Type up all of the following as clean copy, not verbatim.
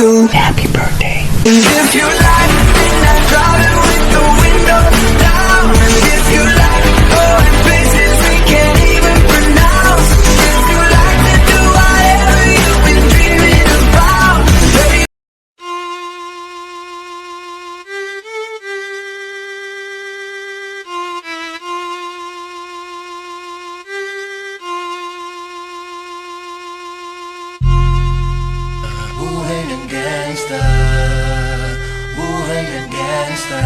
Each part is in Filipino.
you. Happy birthday. And if you like midnight driving with the windows down, if you like going places we can't even pronounce, if you like to do whatever you've been dreaming about, baby. Buhay ng gangsta, buhay ng gangsta,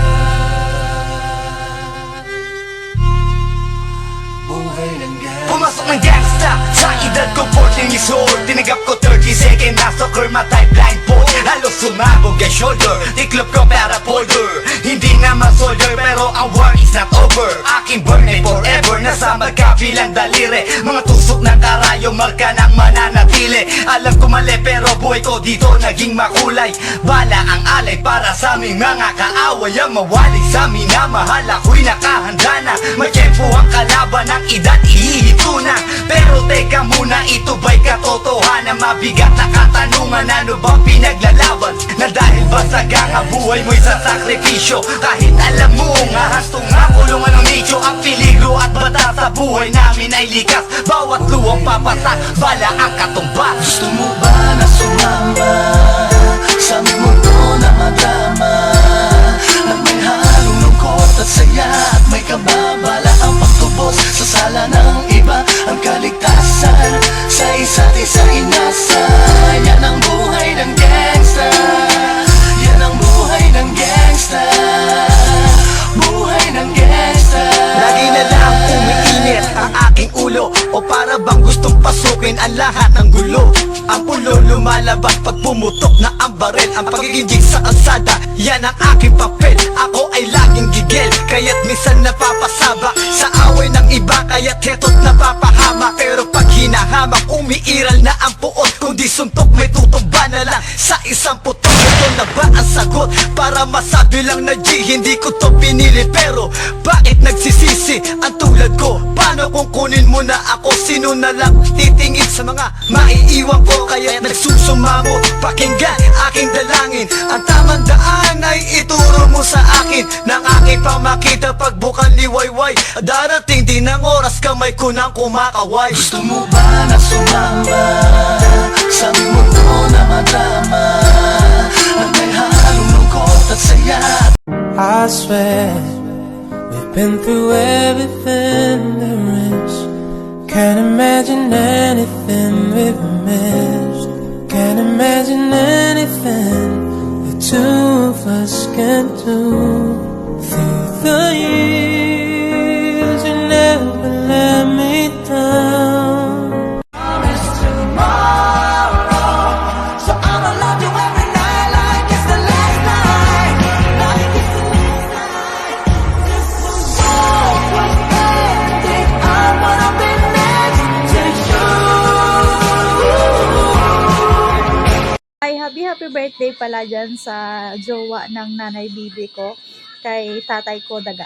buhay ng gangsta. Pumasok ng gangsta sa edad ko 14 years old. Tinagap ko 30 second na soccer matay blindfold. Halos sumabog ang shoulder, tiklop ko para folder. Hindi naman soldier pero ang war is not over. Aking burn forever, nasa magkabilang daliri. Mga tusok ng karayo, marka ng mananatili. Alam ko mali pero buhay ko dito naging makulay. Bala ang alay para sa aming mga kaaway. Ang mawalay sa amin na mahal ako'y nakahanda na. May tempo ang kalaban ng edad ihihito na. Pero teka muna, ito ba'y katotohanan? Mabigat na katanungan, ano bang pinaglalaban? Na dahil basag ang buhay mo'y sa sakripisyo. Kahit alam mo nga hastong nga kulungan ng nicho. Ang peligro at bata sa buhay namin ay likas. Bawat luwang papatak, bala ang katumbas. Gusto mo ba na sumama sa aming mundo na madrama, na may halong lungkot at saya, at may kababala ang pagtubos sa sala ng iba? Ang kaligtasan sa isa't isa inasa. Yan ang buhay ng gangsta, yan ang buhay ng gangsta, buhay ng gangsta. Lagi na lang umiinit ang aking ulo, o para bang gustong pasukin ang lahat ng gulo. Ang pulo lumalabas pag pumutok na ang baril. Ang pagiging jig sa kalsada, yan ang aking papel. Ako ay laging gigil, kaya't minsan napapasaba sa away ng iba, kaya't heto't napapahama. Pero pag hinahamak, umiiral na ang puot. Kung di suntok, may tutumba na lang sa isang putok. Ito na ba ang sagot? Para masabi lang na G, hindi ko to pinili. Pero bakit nagsisisi ang tulad ko? Paano kung kunin mo na ako? Sino na lang titingin sa mga maiiwan ko? Kaya nagsusumamo, pakinggan aking dalangin. Ang tamang daan ay ituro mo sa akin, nang aking pamakita pagbukan liwayway. Darating din ang oras, kamay ko nang kumakaway. Gusto mo ba na sumama sa aming mundo na madrama, na may halong lungkot at saya? I swear we've been through everything there is. Can't imagine anything we've missed. Can't imagine anything the two of us can do. Through the years, you never let me down. Ay, happy birthday pala dyan sa jowa ng nanay bibi ko, kay tatay ko Daga.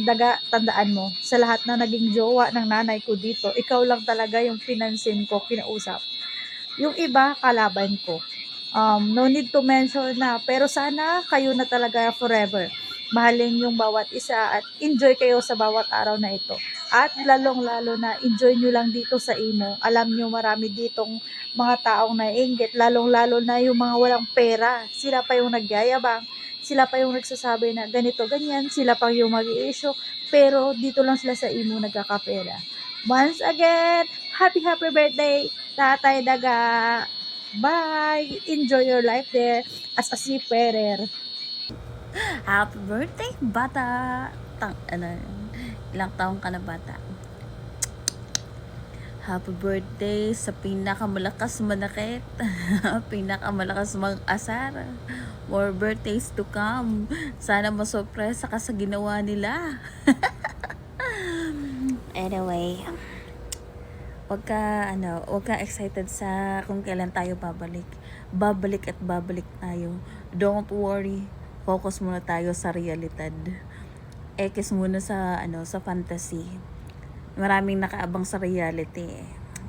Daga, tandaan mo, sa lahat na naging jowa ng nanay ko dito, ikaw lang talaga yung pinansin ko, kinausap. Yung iba, kalaban ko. No need to mention na, pero sana kayo na talaga forever. Mahalin yung bawat isa at enjoy kayo sa bawat araw na ito. At lalong-lalo na enjoy nyo lang dito sa Imo. Alam nyo marami ditong mga taong naiinggit, lalong-lalo na yung mga walang pera. Sila pa yung nagyayabang, sila pa yung nagsasabi na ganito, ganyan, sila pa yung mag-i-issue. Pero dito lang sila sa Imo nagkakapera. Once again, happy birthday, Tatay Daga. Bye! Enjoy your life there as a seafarer. Happy birthday, bata! Ilang taong ka na, bata? Happy birthday sa pinakamalakas manakit, pinakamalakas mag-asar. More birthdays to come. Sana masurpresa ka sa ginawa nila. Anyway, wag ka excited sa kung kailan tayo babalik. Babalik at babalik tayo. Don't worry. Focus muna tayo sa realidad. Ekis muna sa sa fantasy. Maraming nakaabang sa reality.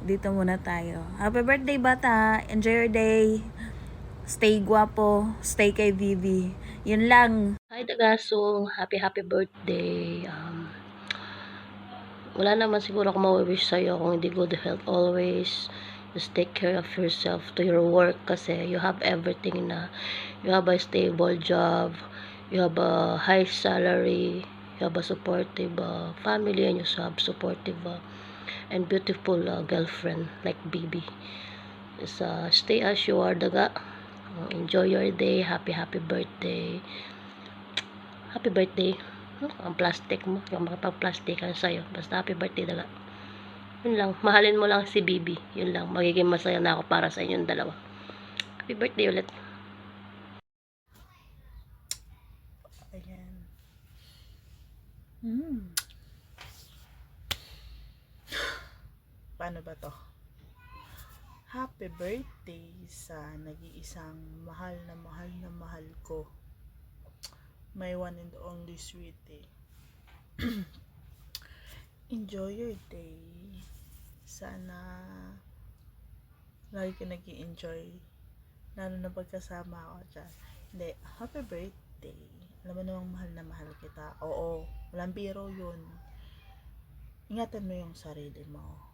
Dito muna tayo. Happy birthday, bata. Enjoy your day. Stay guwapo, stay kay Vivi. Yun lang. Hi Dagaso, happy birthday. Wala naman siguro ako ma-wish sa'yo kung hindi good health always. Just take care of yourself to your work kasi you have everything na. You have a stable job, you have a high salary, you have a supportive family, and you have supportive and beautiful girlfriend like Bibi. Just stay as you are, Daga. Enjoy your day. Happy birthday. Happy birthday. Ang plastic mo. Yung makapag-plastikan sa'yo. Basta happy birthday, Daga. Yun lang. Mahalin mo lang si Bibi. Yun lang. Magiging masaya na ako para sa inyong dalawa. Happy birthday ulit. Ayan. Paano ba to? Happy birthday sa nag-iisang mahal na mahal ko. My one and only sweetie. Enjoy your day. Sana lagi ka nag-i-enjoy. Lalo na pagkasama ako dyan. Hindi, happy birthday. Alam mo namang mahal na mahal kita. Oo, walang biro yun. Ingatan mo yung sarili mo.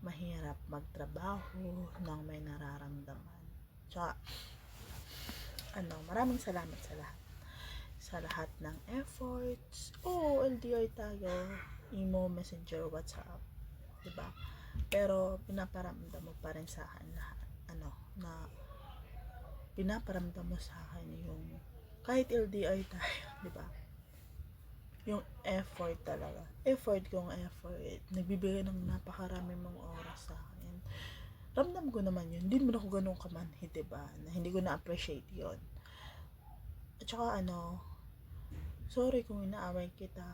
Mahirap magtrabaho nang may nararamdaman. Tsaka, maraming salamat sa lahat. Sa lahat ng efforts. Oo, LDR tayo. Imo, Messenger, WhatsApp. Diba? Pero, pinaparamdam mo pa rin sa akin lahat. Na pinaparamdam mo sa akin yung kahit LDR tayo, diba? Yung effort talaga. Effort. Nagbibigay ng napakarami mong oras sa akin. Ramdam ko naman yun. Hindi mo na ako ganun kamanhi, diba? Na hindi ko na-appreciate yun. At saka sorry kung inaaway kita.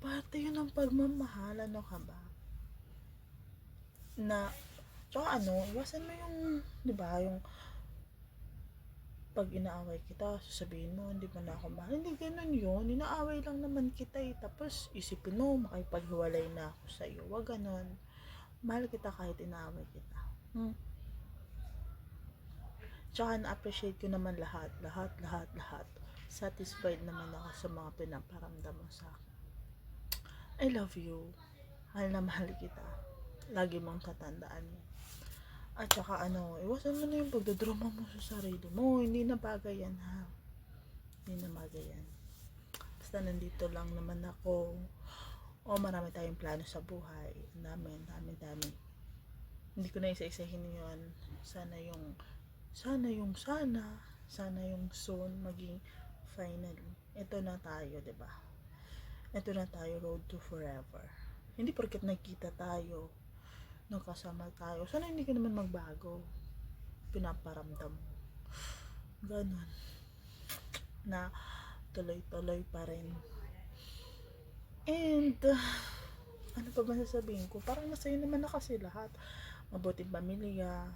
Parte yun ng pagmamahal. Ano ka ba? Tsaka iwasan mo yung, diba, yung pag inaaway kita, sasabihin mo, hindi mo na ako mahal. Hindi ganun yun. Inaaway lang naman kita eh. Tapos, isipin mo, makipaghiwalay na ako sa'yo. Wag ganun. Mahal kita kahit inaaway kita. Tsaka, na-appreciate ko naman lahat. Satisfied naman ako sa mga pinaparamdam mo sa akin. I love you. Mahal na mahal kita. Lagi mong tatandaan mo. At saka iwasan mo na yung pagdadrama mo sa sarili mo. Hindi na bagay yan, ha? Hindi na bagay yan. Basta nandito lang naman ako. Marami tayong plano sa buhay. Dami. Hindi ko na isa-isahin yun. Sana yung soon maging final. Ito na tayo, diba? Ito na tayo, road to forever. Hindi porket nagkita tayo, nagkasama tayo, sana hindi ka naman magbago. Pinaparamdam mo ganon na tuloy-tuloy pa rin. And ano pa ba sasabihin ko? Parang nasa'yo naman na kasi lahat. Mabuting pamilya.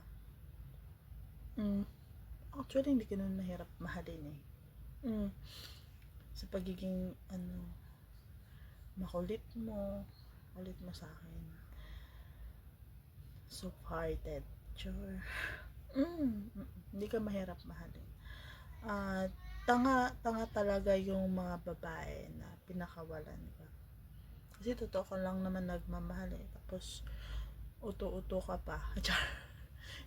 Actually hindi ka naman mahirap mahalin eh. Sa pagiging makulit mo sa akin. Soft-hearted. Sure. Hindi ka mahirap mahalin. Tanga talaga yung mga babae na pinakawalan ka. Kasi totoo ka lang naman nagmamahal eh. Tapos, uto-uto ka pa.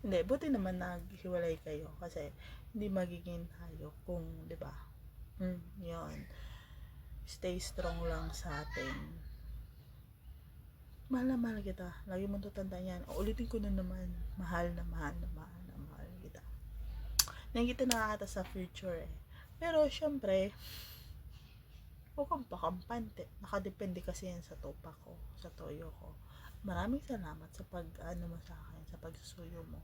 Hindi, buti naman naghiwalay kayo. Kasi, hindi magiging tayo kung, di ba? Yun. Stay strong lang sa atin. Mahal na mahal kita. Lagi mo tatandaan yan. Ulitin ko na naman. Mahal na mahal kita. Hindi kita nakakata sa future eh. Pero, syempre, huwag kang pakampante. Nakadepende kasi yan sa tupa ko, sa toyo ko. Maraming salamat sa mo sa akin, sa pagsusuyo mo.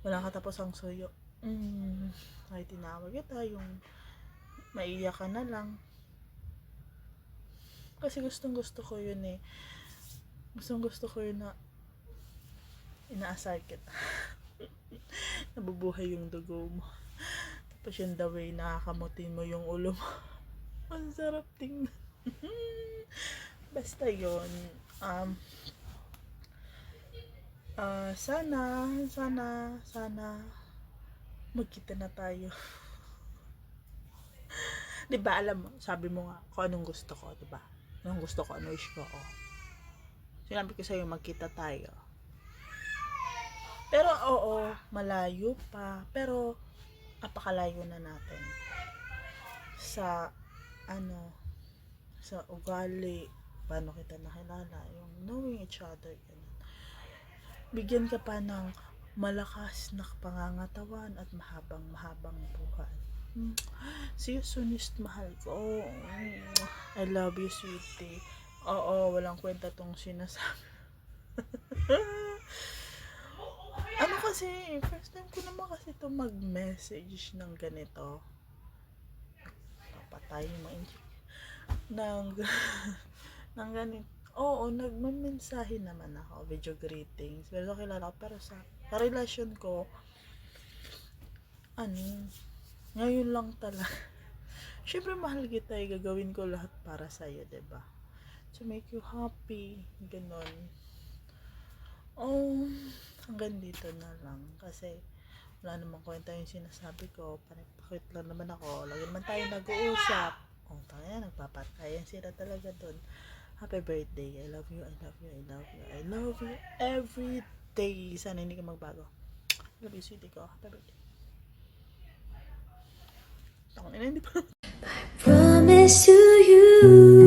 Walang katapos ang suyo. Kahit tinawag kita, yung maiyak ka na lang. Kasi gustong gusto ko yun eh. Gusto ko yun na inaasar kita. Nabubuhay yung dugo mo. Tapos yung the way nakakamutin mo yung ulo mo. Ang sarap tingnan. Basta yun. Sana magkita na tayo. 'Di ba alam mo, sabi mo nga kung anong gusto ko, 'di ba? Anong gusto ko, ano wish ko, oh. Sinabi ko sa'yo magkita tayo. Pero oo, malayo pa. Pero napakalayo na natin. Sa sa ugali, paano kita nakilala, yung knowing each other, ganun. Bigyan ka pa ng malakas na pangangatawan at mahabang buhay. See you soonest, mahal ko. I love you, sweetie. Oo, walang kwenta tong sinasabi. Ano kasi, first time ko naman kasi ito mag-message ng ganito. Papatay yung ng ganito. Oo, nagmamensahe naman ako, video greetings. Pero kilala ko, pero sa relasyon ko, ngayon lang talaga. Syempre mahal kita, gagawin ko lahat para sa'yo, diba? To make you happy, ganon. Oh, hanggang dito na lang. Kasi, wala namang kwenta yung sinasabi ko. Pakit lang naman ako. Lagi naman tayo nag-uusap. Oh, tayo, nagpapatayan sila talaga dun. Happy birthday. I love you, I love you, I love you. I love you every day. Sana hindi ka magbago. I love you, sweetie ko. Happy birthday. Hindi pa. Promise to you.